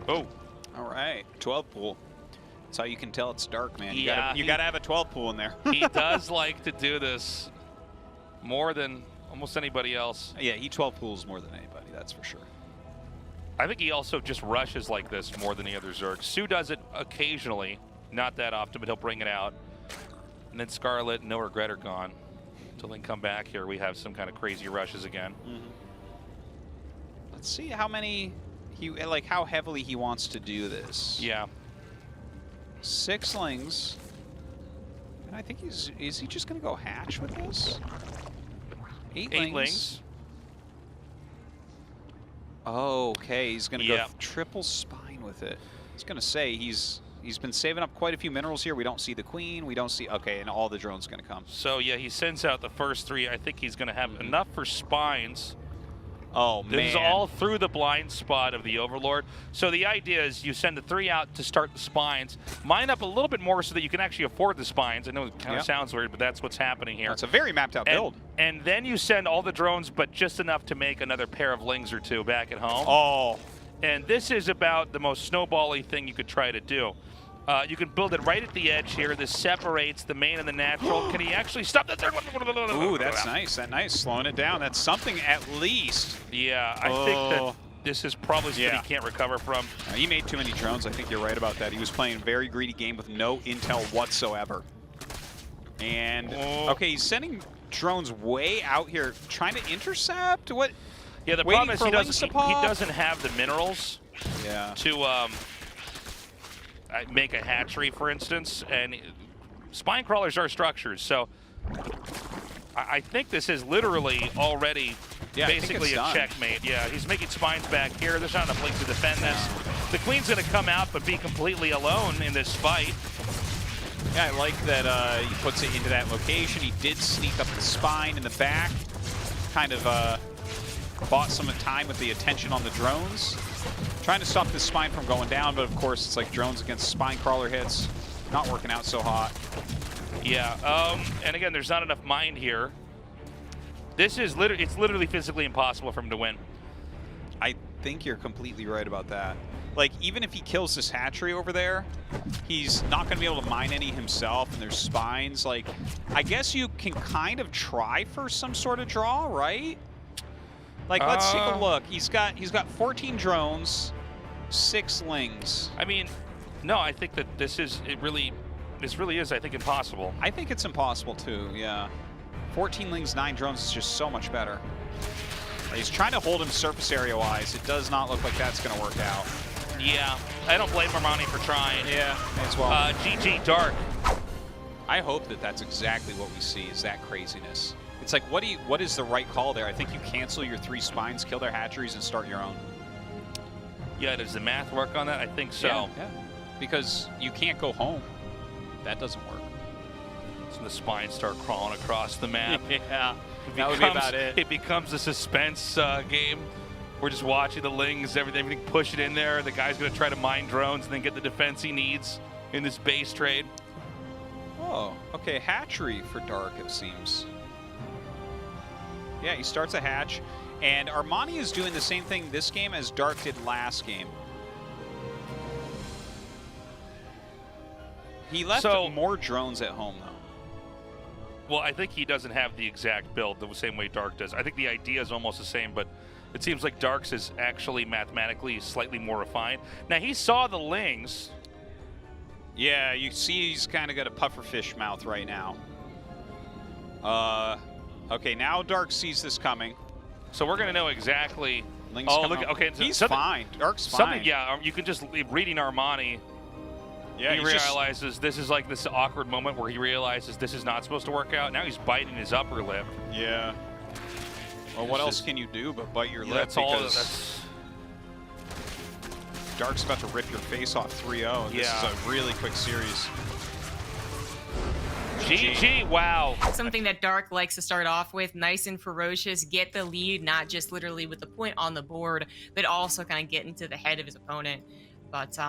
Oh. All right, 12 pool. That's how you can tell it's dark, man. You Yeah, you gotta have a 12 pool in there. He does like to do this more than almost anybody else. Yeah, he 12 pools more than anybody, that's for sure. I think he also just rushes like this more than the other Zergs. Sue does it occasionally, not that often, but he'll bring it out. And then Scarlet, No Regret are gone. Until they come back here, we have some kind of crazy rushes again. Let's see how many how heavily he wants to do this. Yeah. 6 lings. And I think is he just gonna go hatch with this? 8 lings. Oh, okay, he's gonna go triple spine with it. I was gonna say he's been saving up quite a few minerals here. We don't see the queen, we don't see, okay, and all the drones gonna come. So yeah, he sends out the first 3. I think he's gonna have enough for spines. Oh, man. This is all through the blind spot of the Overlord. So the idea is you send the 3 out to start the spines, mine up a little bit more so that you can actually afford the spines. I know it kind of sounds weird, but that's what's happening here. It's a very mapped out build. And then you send all the drones, but just enough to make another pair of lings or 2 back at home. Oh. And this is about the most snowbally thing you could try to do. You can build it right at the edge here. This separates the main and the natural. Can he actually stop the third one? Ooh, that's nice. That's nice. Slowing it down. That's something at least. Yeah, I think that this is probably something he can't recover from. He made too many drones. I think you're right about that. He was playing a very greedy game with no intel whatsoever. And, okay, he's sending drones way out here, trying to intercept? What? Yeah, the problem is he doesn't have the minerals to make a hatchery, for instance, and spine crawlers are structures, so I think this is literally already basically a checkmate. Yeah, he's making spines back here. There's not enough link to defend this. The queen's going to come out but be completely alone in this fight. Yeah, I like that he puts it into that location. He did sneak up the spine in the back, kind of bought some time with the attention on the drones. Trying to stop this spine from going down, but of course it's like drones against spine crawler hits. Not working out so hot. Yeah, and again, there's not enough mine here. This is it's literally physically impossible for him to win. I think you're completely right about that. Like, even if he kills this hatchery over there, he's not going to be able to mine any himself, and there's spines. Like, I guess you can kind of try for some sort of draw, right? Like, let's take a look. He's got 14 drones, 6 lings. I mean, no, I think that this really is, I think, impossible. I think it's impossible too, yeah. 14 lings, 9 drones is just so much better. He's trying to hold him surface area-wise. It does not look like that's going to work out. Yeah, I don't blame Armani for trying. Yeah, as well. GG Dark. I hope that that's exactly what we see, is that craziness. It's like, what is the right call there? I think you cancel your 3 spines, kill their hatcheries, and start your own. Yeah, does the math work on that? I think so. Yeah. Because you can't go home. That doesn't work. So the spines start crawling across the map. Yeah, that would be about it. It becomes a suspense game. We're just watching the lings, everything push it in there. The guy's going to try to mine drones and then get the defense he needs in this base trade. Oh, okay, hatchery for Dark, it seems. Yeah, he starts a hatch, and Armani is doing the same thing this game as Dark did last game. He left more drones at home, though. Well, I think he doesn't have the exact build the same way Dark does. I think the idea is almost the same, but it seems like Dark's is actually mathematically slightly more refined. Now, he saw the lings. Yeah, you see he's kind of got a pufferfish mouth right now. Okay, now Dark sees this coming. So we're going to know exactly. Lings look, okay, he's fine. Dark's fine. Yeah, you can just reading Armani. Yeah, he realizes this is like this awkward moment where he realizes this is not supposed to work out. Now he's biting his upper lip. Yeah. Well, what else can you do but bite your lip? That's all. Dark's about to rip your face off 3-0. This is a really quick series. GG, wow. Something that Dark likes to start off with, nice and ferocious, get the lead, not just literally with the point on the board, but also kind of get into the head of his opponent. But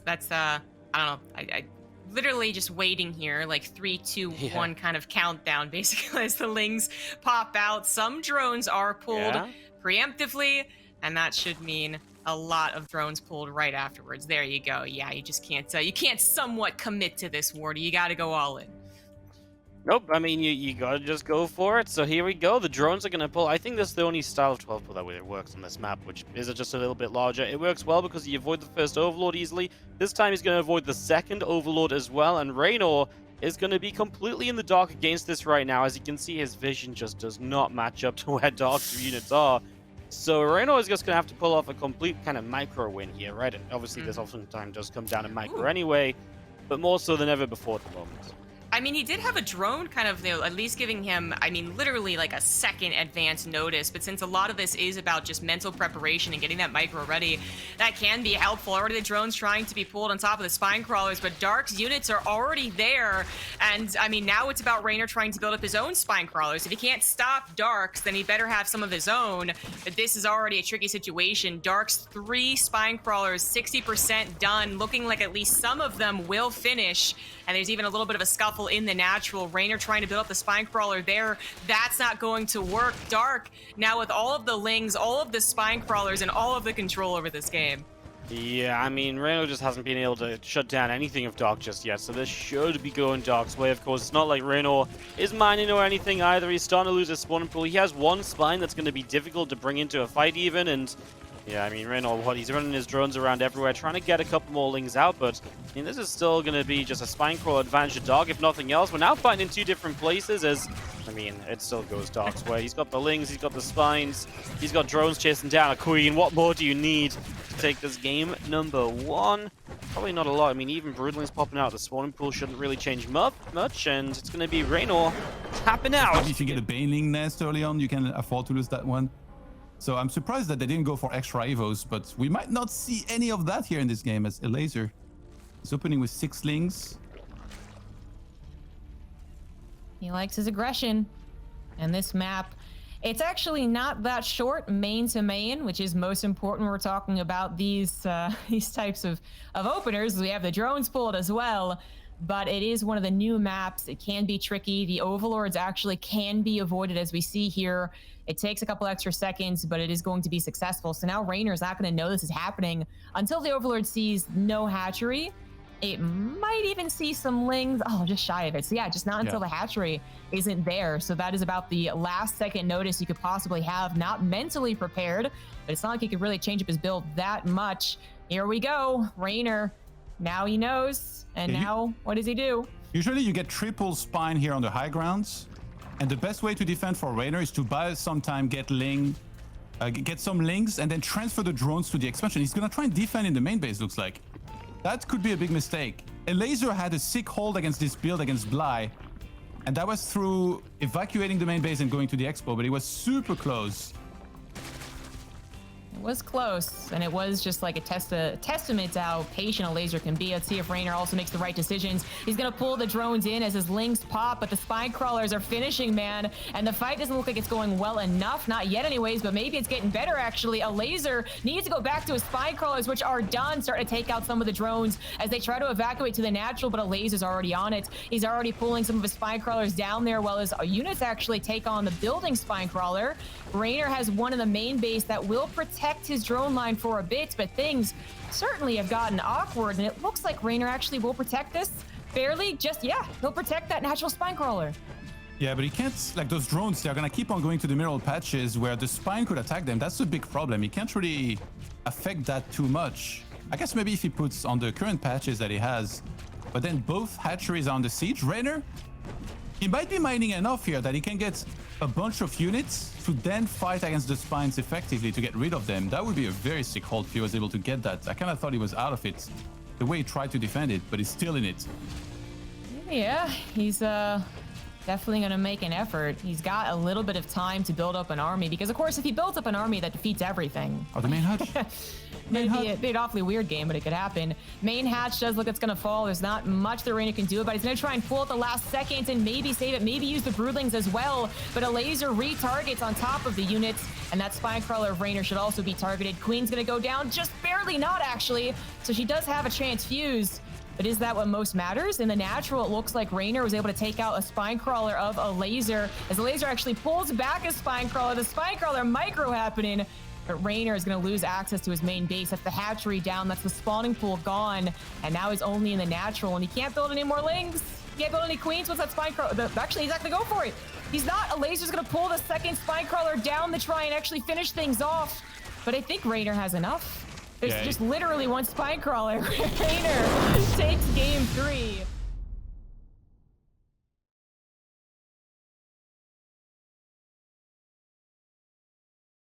that's, I don't know, I literally just waiting here, like 3, 2, 1 kind of countdown, basically, as the lings pop out. Some drones are pulled preemptively, and that should mean a lot of drones pulled right afterwards. There you go. Yeah, you just can't somewhat commit to this, Wardy. You got to go all in. Nope, I mean, you gotta just go for it. So here we go. The drones are gonna pull. I think that's the only style of 12 pull that way it works on this map, which is just a little bit larger. It works well because you avoid the first Overlord easily. This time he's gonna avoid the second Overlord as well, and Reynor is gonna be completely in the dark against this right now. As you can see, his vision just does not match up to where Dark's units are. So Reynor is just gonna have to pull off a complete kind of micro win here, right? And obviously this oftentimes does come down to micro anyway, but more so than ever before at the moment. I mean, he did have a drone kind of, you know, at least giving him, I mean, literally like a second advance notice. But since a lot of this is about just mental preparation and getting that micro ready, that can be helpful. Already the drone's trying to be pulled on top of the spine crawlers, but Dark's units are already there. And I mean, now it's about Reynor trying to build up his own spine crawlers. If he can't stop Dark's, then he better have some of his own. But this is already a tricky situation. Dark's 3 spine crawlers, 60% done, looking like at least some of them will finish. And there's even a little bit of a scuffle in the natural. Reynor trying to build up the spine crawler there. That's not going to work. Dark now with all of the lings, all of the spine crawlers, and all of the control over this game. Yeah, I mean, Reynor just hasn't been able to shut down anything of Dark just yet, so this should be going Dark's way. Of course, it's not like Reynor is mining or anything either. He's starting to lose his spawn pool. He has one spine that's going to be difficult to bring into a fight even, and yeah, I mean, Reynor, he's running his drones around everywhere, trying to get a couple more lings out, but I mean, this is still going to be just a spine crawler advantage to Dark, if nothing else. We're now fighting in 2 different places as, I mean, it still goes Dark's way. He's got the lings, he's got the spines, he's got drones chasing down a queen. What more do you need to take this game? Number 1. Probably not a lot. I mean, even Broodlings popping out, the spawning pool shouldn't really change much, and it's going to be Reynor tapping out. Maybe if you get a Baneling nest early on, you can afford to lose that one. So I'm surprised that they didn't go for extra Evos, but we might not see any of that here in this game as Elazer is opening with 6 lings. He likes his aggression. And this map, it's actually not that short main to main, which is most important when we're talking about these types of openers. We have the drones pulled as well, but it is one of the new maps. It can be tricky. The Overlords actually can be avoided, as we see here. It takes a couple extra seconds, but it is going to be successful. So now Reynor's not going to know this is happening until the Overlord sees no hatchery. It might even see some lings. Oh, just shy of it. So yeah, just not until the hatchery isn't there. So that is about the last second notice you could possibly have. Not mentally prepared, but it's not like he could really change up his build that much. Here we go. Reynor, now he knows. And now, what does he do? Usually you get triple spine here on the high grounds. And the best way to defend for Reynor is to buy some time, get some lings, and then transfer the drones to the expansion. He's gonna try and defend in the main base, looks like. That could be a big mistake. Elazer had a sick hold against this build against Bly, and that was through evacuating the main base and going to the expo, but it was super close. It was close, and it was just like a testament to how patient Elazer can be. Let's see if Reynor also makes the right decisions. He's gonna pull the drones in as his lings pop, but the spine crawlers are finishing, man, and the fight doesn't look like it's going well enough. Not yet anyways, but maybe it's getting better actually. Elazer needs to go back to his spine crawlers, which are done, starting to take out some of the drones as they try to evacuate to the natural, but Elazer's already on it. He's already pulling some of his spine crawlers down there while his units actually take on the building spine crawler. Reynor has one in the main base that will protect his drone line for a bit, but things certainly have gotten awkward, and it looks like Reynor actually will protect this fairly. He'll protect that natural spine crawler. Yeah, but he can't, like those drones, they're gonna keep on going to the mineral patches where the spine could attack them. That's a big problem. He can't really affect that too much. I guess maybe if he puts on the current patches that he has, but then both hatcheries are on the siege. Reynor, he might be mining enough here that he can get a bunch of units to then fight against the spines effectively to get rid of them. That would be a very sick hold if he was able to get that. I kind of thought he was out of it, the way he tried to defend it, but he's still in it. Yeah, he's definitely going to make an effort. He's got a little bit of time to build up an army, because of course if he builds up an army, that defeats everything. Oh, the main hatch? It'd be an awfully weird game, but it could happen. Main hatch does look like it's going to fall. There's not much that Reynor can do about it. He's going to try and pull at the last second and maybe save it, maybe use the Broodlings as well. But Elazer retargets on top of the units, and that spine crawler of Reynor should also be targeted. Queen's going to go down, just barely not actually. So she does have a transfuse. But is that what most matters? In the natural, it looks like Reynor was able to take out a spine crawler of Elazer. As Elazer actually pulls back a spine crawler, the spine crawler micro happening. But Reynor is going to lose access to his main base. That's the hatchery down. That's the spawning pool gone. And now he's only in the natural, and he can't build any more lings. He can't build any queens. What's that spine crawler? Actually, he's not going to go for it. He's not. Elazer's going to pull the second spine crawler down to try and actually finish things off. But I think Reynor has enough. There's just literally one spine crawler. Reynor takes game 3.